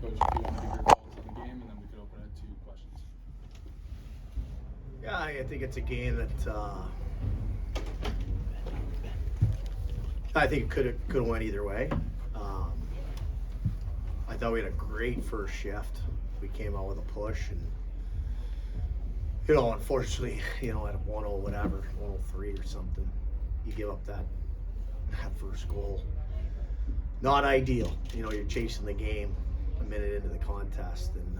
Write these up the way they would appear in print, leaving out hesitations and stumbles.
Coach, if you want to give your thoughts on the game, and then we could open it to questions. Yeah, I think it's a game that I think it could have went either way. I thought we had a great first shift. We came out with a push, and unfortunately, at a 1-0 whatever, 103 or something, you give up that first goal. Not ideal. You're chasing the game a minute into the contest, and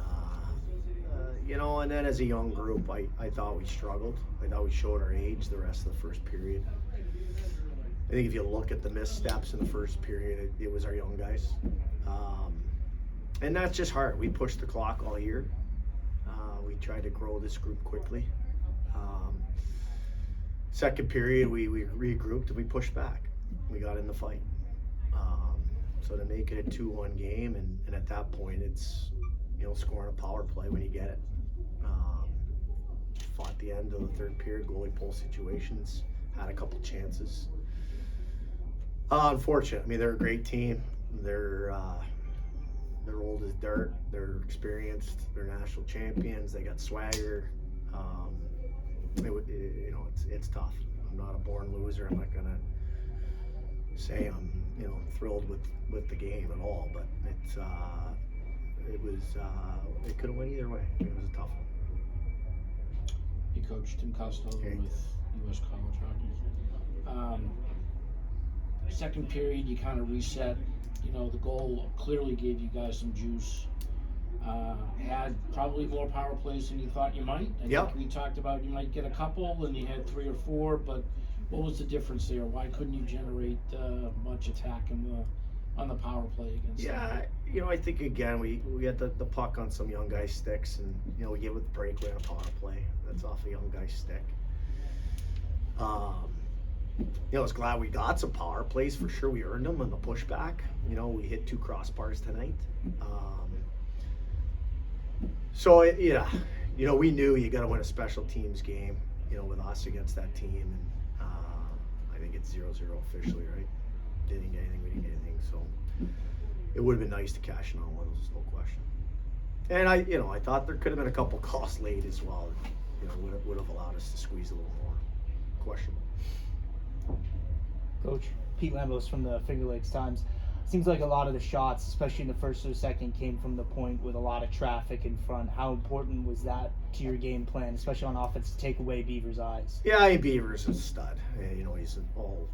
and then as a young group, I thought we struggled. I thought we showed our age the rest of the first period. I think if you look at the missteps in the first period, it was our young guys. And that's just hard. We pushed the clock all year. We tried to grow this group quickly. Second period, we regrouped and we pushed back. We got in the fight. So to make it a 2-1 game, and at that point, it's scoring a power play when you get it. Fought the end of the third period, goalie pull situations, had a couple chances. Unfortunate. I mean, they're a great team. They're old as dirt. They're experienced. They're national champions. They got swagger. It's tough. I'm not a born loser. I'm not gonna say I'm thrilled with the game at all. But it could have went either way. It was a tough one. Hey, Coach, Tim Costello with U.S. College Hockey. Second period, you kind of reset. The goal clearly gave you guys some juice. Had probably more power plays than you thought you might. I think we talked about you might get a couple, and you had 3 or 4. But what was the difference there? Why couldn't you generate much attack on the power play against them? I think again we had the puck on some young guy's sticks, and we gave it the breakaway on a power play. That's off a young guy's stick. I was glad we got some power plays for sure. We earned them on the pushback. We hit 2 crossbars tonight. We knew you got to win a special teams game, with us against that team. And I think it's 0-0 officially, right? Didn't get anything, we didn't get anything. So it would have been nice to cash in on one of those, no question. And I thought there could have been a couple calls late as well. Would have allowed us to squeeze a little more. Questionable. Coach, Pete Lambos from the Finger Lakes Times. Seems like a lot of the shots, especially in the first or second, came from the point with a lot of traffic in front. How important was that to your game plan, especially on offense, to take away Beaver's eyes? Yeah, Beaver's a stud. He's an all.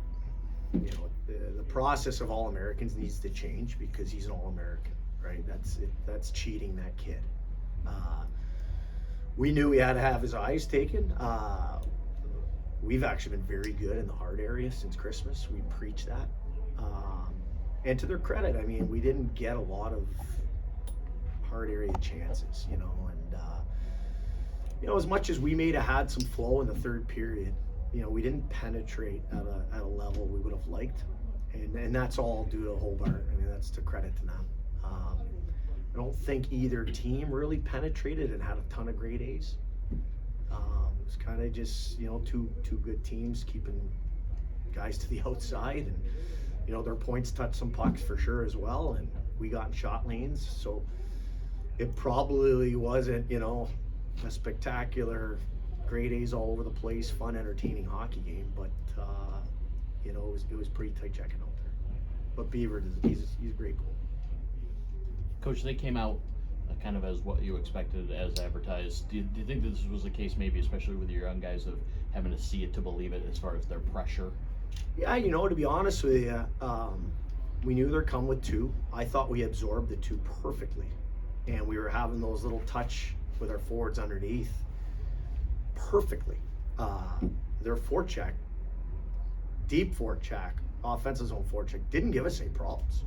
The process of All-Americans needs to change because he's an All-American, right? That's cheating that kid. We knew we had to have his eyes taken. We've actually been very good in the hard area since Christmas. We preach that. And to their credit, we didn't get a lot of hard area chances, and as much as we may have had some flow in the third period, we didn't penetrate at a level we would have liked. And that's all due to Hobart. That's to credit to them. I don't think either team really penetrated and had a ton of grade A's. It was kind of just, two good teams keeping guys to the outside, and their points touched some pucks for sure as well, and we got in shot lanes, so it probably wasn't, a spectacular grade A's all over the place, fun, entertaining hockey game, but it was pretty tight checking out there. But Beaver, he's a great goal. Coach, they came out kind of as what you expected, as advertised. Do you think this was the case, maybe especially with your young guys, of having to see it to believe it as far as their pressure? Yeah, to be honest with you, we knew they'd come with 2. I thought we absorbed the 2 perfectly, and we were having those little touch with our forwards underneath perfectly. Their forecheck, deep forecheck, offensive zone forecheck, didn't give us any problems.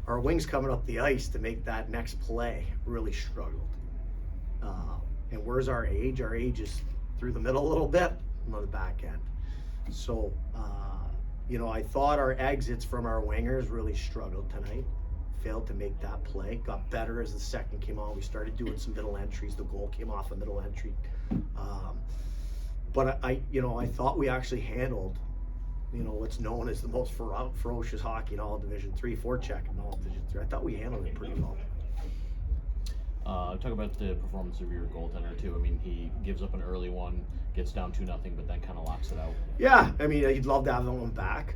Our wings coming up the ice to make that next play really struggled. And where's our age? Our age is through the middle a little bit and on the back end. So, I thought our exits from our wingers really struggled tonight. Failed to make that play. Got better as the second came on. We started doing some middle entries. The goal came off a middle entry. But I thought we actually handled what's known as the most ferocious hockey in all Division III, forecheck in all Division III. I thought we handled it pretty well. Talk about the performance of your goaltender too. I mean, he gives up an early one, gets down 2-0, but then kind of locks it out. Yeah, I mean, he'd love to have that one back.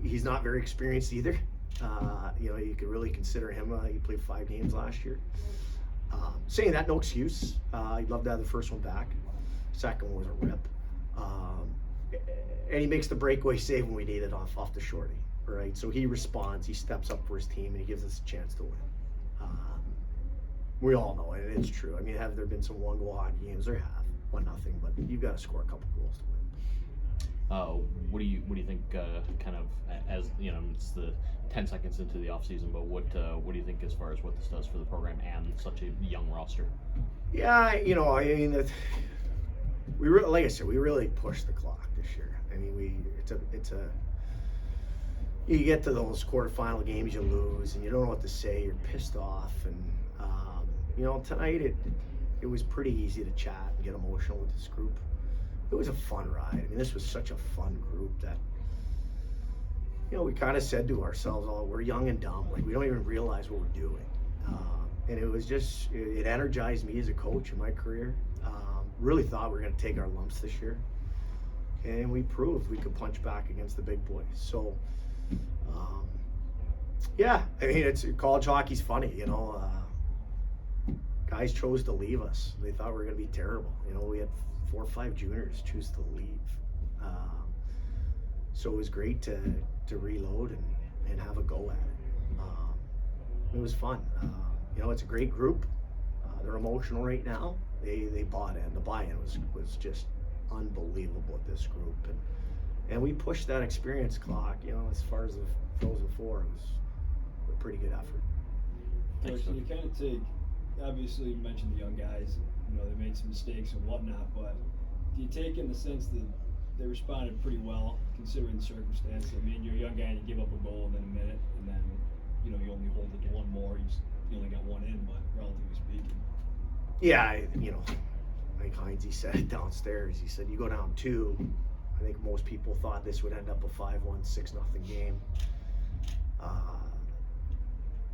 He's not very experienced either. You could really consider him. He played 5 games last year. Saying that, no excuse. He'd love to have the first one back. Second one was a rip. And he makes the breakaway save when we need it off the shorty, right? So he responds, he steps up for his team, and he gives us a chance to win. We all know it, and it's true. I mean, have there been some 1-goal hockey games? There have, 1-0, but you've got to score a couple goals to win. What do you think? Kind of as it's the 10 seconds into the off season, but what do you think as far as what this does for the program and such a young roster? Yeah, I mean, like I said, we really pushed the clock this year. I mean, you get to those quarterfinal games, you lose, and you don't know what to say. You're pissed off, and tonight it was pretty easy to chat and get emotional with this group. It was a fun ride. I mean, this was such a fun group that we kind of said to ourselves, "Oh, we're young and dumb. Like we don't even realize what we're doing." And it was just it energized me as a coach in my career. Really thought we were going to take our lumps this year, and we proved we could punch back against the big boys. So, yeah, I mean, college hockey's funny, guys chose to leave us. They thought we were going to be terrible. We had 4 or 5 juniors choose to leave. So it was great to reload and have a go at it. It was fun. It's a great group. They're emotional right now. They bought in. The buy-in was just unbelievable with this group, and we pushed that experience clock. As far as the Frozen Four, it was a pretty good effort. Coach, you kind of take, obviously you mentioned the young guys, they made some mistakes and whatnot, but do you take in the sense that they responded pretty well considering the circumstance? I mean, you're a young guy and you give up a goal in a minute, and then you only hold it to one more. You only got one in, but relatively speaking. Yeah, I think Heinze said it downstairs. He said, you go down 2. I think most people thought this would end up a 5-1, 6-0 game.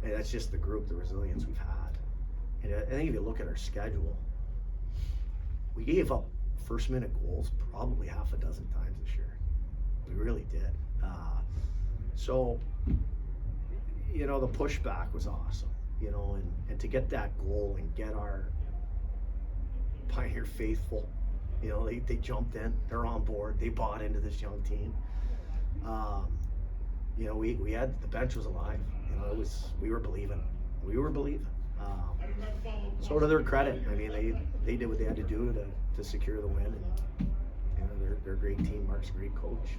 And that's just the group, the resilience we've had. And I think if you look at our schedule, we gave up first-minute goals probably half a dozen times this year. We really did. So, the pushback was awesome, and to get that goal and get our Pioneer faithful, they jumped in, they're on board, they bought into this young team. We had, the bench was alive, we were believing. So to their credit, I mean, they did what they had to do to secure the win, and they're a great team. Mark's a great coach.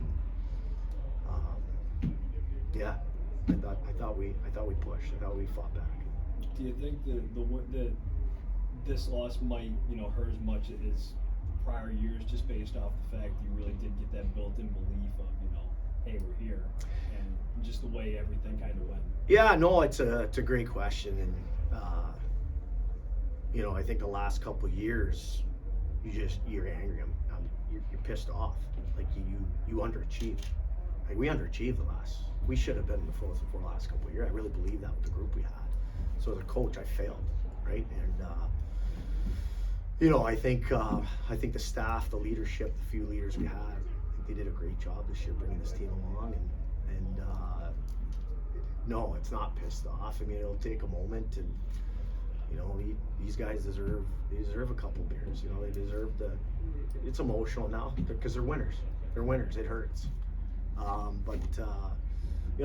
Yeah, I thought we pushed. I thought we fought back. Do you think that this loss might hurt as much as prior years, just based off the fact that you really did get that built-in belief of hey, we're here, and just the way everything kind of went? Yeah, no, it's a great question, and I think the last couple of years, you're angry. You're pissed off. Like you underachieved. Like we underachieved we should have been in the Frozen Four last couple of years. I really believe that with the group we had. So as a coach, I failed, right? And I think the staff, the leadership, the few leaders we had, I think they did a great job this year bringing this team along. And no, it's not pissed off. I mean, it'll take a moment, and these guys deserve a couple beers. They deserve it's emotional now because they're winners. They're winners. It hurts. But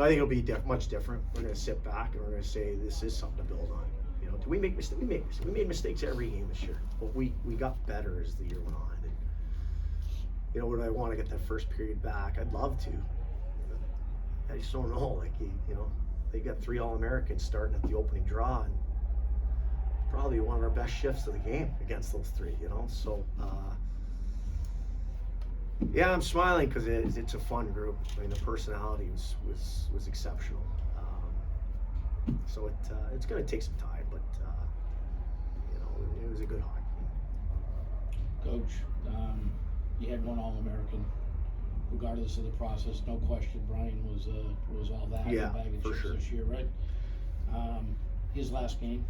I think it'll be much different. We're going to sit back and we're going to say this is something to build on. Do we make mistakes? We made mistakes every game this year, but we got better as the year went on. And would I want to get that first period back? I'd love to. I just don't know. Like they got 3 All-Americans starting at the opening draw, and probably one of our best shifts of the game against those 3. So. Yeah, I'm smiling because it's a fun group. I mean, the personality was exceptional. So it's going to take some time, but it was a good hockey game. Coach, you had 1 All-American. regardless of the process, no question, Brian was all that in Yeah, a bag of for chips sure. this year, right? His last game.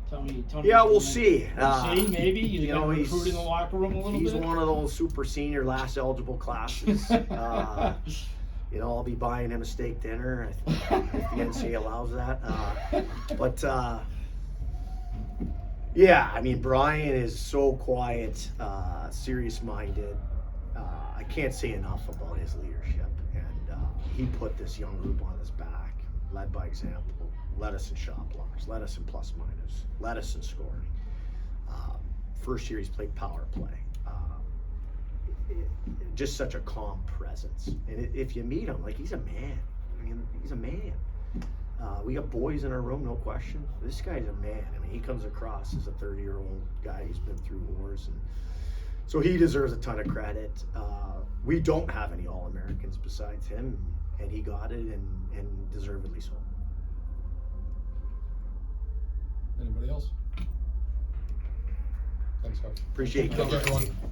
Tell me. Yeah, we'll see. See, maybe you you know, got he's- recruit in the locker room a little He's bit. one of those super senior last eligible classes. You know, I'll be buying him a steak dinner if the NCAA allows that. Yeah, I mean, Brian is so quiet, serious-minded. I can't say enough about his leadership, and he put this young group on his back, led by example, led us in shot blocks, led us in plus minus, led us in scoring. First year he's played power play. Just such a calm presence, and if you meet him, like, he's a man. I mean, he's a man. We got boys in our room, no question. This guy's a man. I mean, he comes across as a 30-year-old guy who's been through wars, and so he deserves a ton of credit. We don't have any All-Americans besides him, and he got it, and deservedly so. Anybody else? Thanks, Coach. Appreciate it. Thank you, everyone.